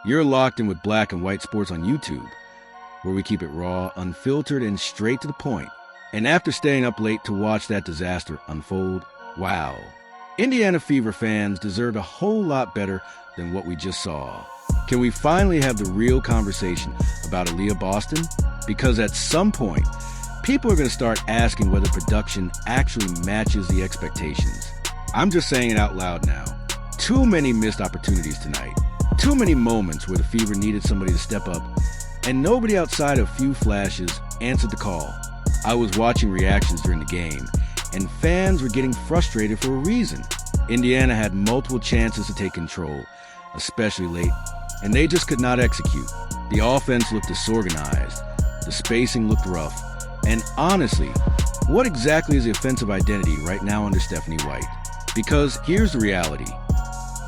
You're locked in with Black and White Sports on YouTube, where we keep it raw, unfiltered, and straight to the point. And after staying up late to watch that disaster unfold, wow. Indiana Fever fans deserved a whole lot better than what we just saw. Can we finally have the real conversation about Aliyah Boston? Because at some point, people are going to start asking whether production actually matches the expectations. I'm just saying it out loud now. Too many missed opportunities tonight. Too many moments where the Fever needed somebody to step up, and nobody outside of a few flashes answered the call. I was watching reactions during the game, and fans were getting frustrated for a reason. Indiana had multiple chances to take control, especially late, and they just could not execute. The offense looked disorganized, the spacing looked rough, and honestly, what exactly is the offensive identity right now under Stephanie White? Because here's the reality.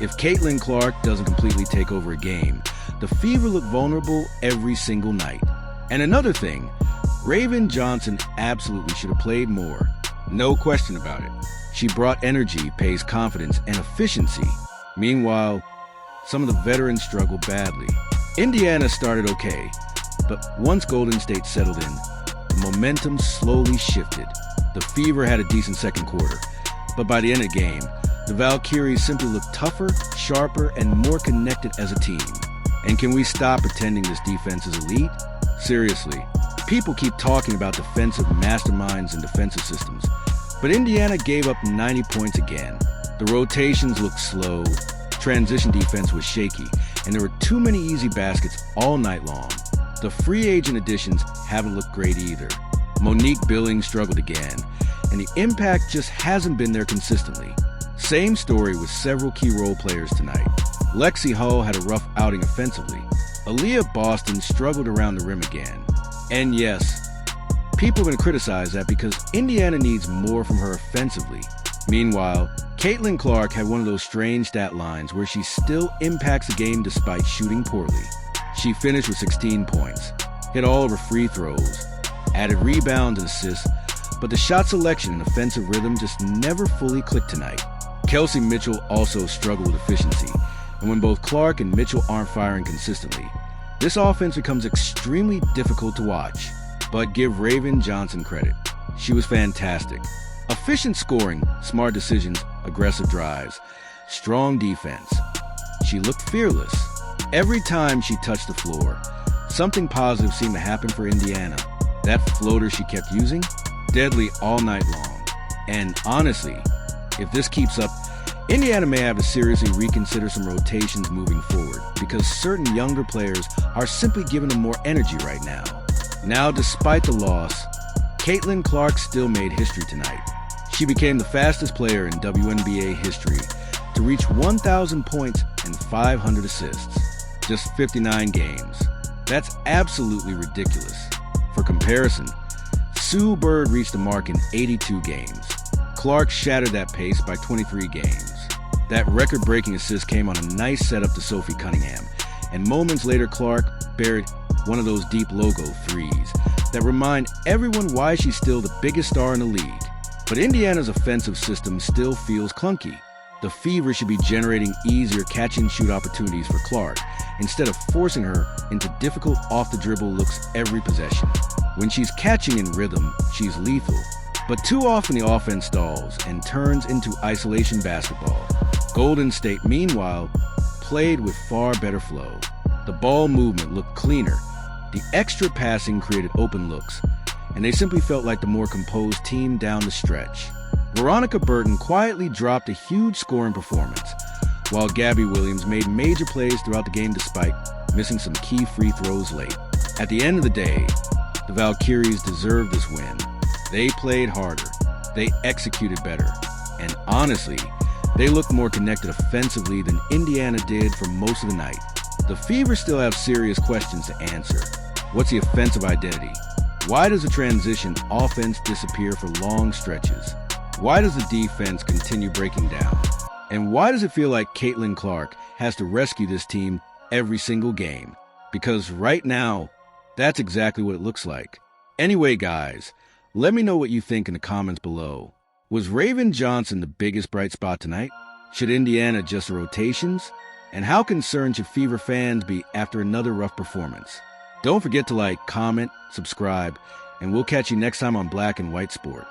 If Caitlin Clark doesn't completely take over a game, the Fever look vulnerable every single night. And another thing, Raven Johnson absolutely should have played more. No question about it. She brought energy, pace, confidence, and efficiency. Meanwhile, some of the veterans struggled badly. Indiana started okay, but once Golden State settled in, the momentum slowly shifted. The Fever had a decent second quarter, but by the end of the game, the Valkyries simply looked tougher, sharper, and more connected as a team. And can we stop pretending this defense is elite? Seriously, people keep talking about defensive masterminds and defensive systems, but Indiana gave up 90 points again. The rotations looked slow, transition defense was shaky, and there were too many easy baskets all night long. The free agent additions haven't looked great either. Monique Billings struggled again, and the impact just hasn't been there consistently. Same story with several key role players tonight. Lexi Hull had a rough outing offensively. Aliyah Boston struggled around the rim again. And yes, people are going to criticize that because Indiana needs more from her offensively. Meanwhile, Caitlin Clark had one of those strange stat lines where she still impacts the game despite shooting poorly. She finished with 16 points, hit all of her free throws, added rebounds and assists, but the shot selection and offensive rhythm just never fully clicked tonight. Kelsey Mitchell also struggled with efficiency, and when both Clark and Mitchell aren't firing consistently, this offense becomes extremely difficult to watch. But give Raven Johnson credit. She was fantastic. Efficient scoring, smart decisions, aggressive drives, strong defense. She looked fearless. Every time she touched the floor, something positive seemed to happen for Indiana. That floater she kept using, deadly all night long. And honestly, if this keeps up, Indiana may have to seriously reconsider some rotations moving forward because certain younger players are simply giving them more energy right now. Now, despite the loss, Caitlin Clark still made history tonight. She became the fastest player in WNBA history to reach 1,000 points and 500 assists. Just 59 games. That's absolutely ridiculous. For comparison, Sue Bird reached the mark in 82 games. Clark shattered that pace by 23 games. That record-breaking assist came on a nice setup to Sophie Cunningham, and moments later Clark buried one of those deep logo threes that remind everyone why she's still the biggest star in the league. But Indiana's offensive system still feels clunky. The Fever should be generating easier catch-and-shoot opportunities for Clark instead of forcing her into difficult off-the-dribble looks every possession. When she's catching in rhythm, she's lethal. But too often the offense stalls and turns into isolation basketball. Golden State, meanwhile, played with far better flow. The ball movement looked cleaner. The extra passing created open looks, and they simply felt like the more composed team down the stretch. Veronica Burton quietly dropped a huge scoring performance, while Gabby Williams made major plays throughout the game despite missing some key free throws late. At the end of the day, the Valkyries deserved this win. They played harder, they executed better, and honestly, they looked more connected offensively than Indiana did for most of the night. The Fever still have serious questions to answer. What's the offensive identity? Why does the transition offense disappear for long stretches? Why does the defense continue breaking down? And why does it feel like Caitlin Clark has to rescue this team every single game? Because right now, that's exactly what it looks like. Anyway, guys, let me know what you think in the comments below. Was Raven Johnson the biggest bright spot tonight? Should Indiana adjust the rotations? And how concerned should Fever fans be after another rough performance? Don't forget to like, comment, subscribe, and we'll catch you next time on Black and White Sport.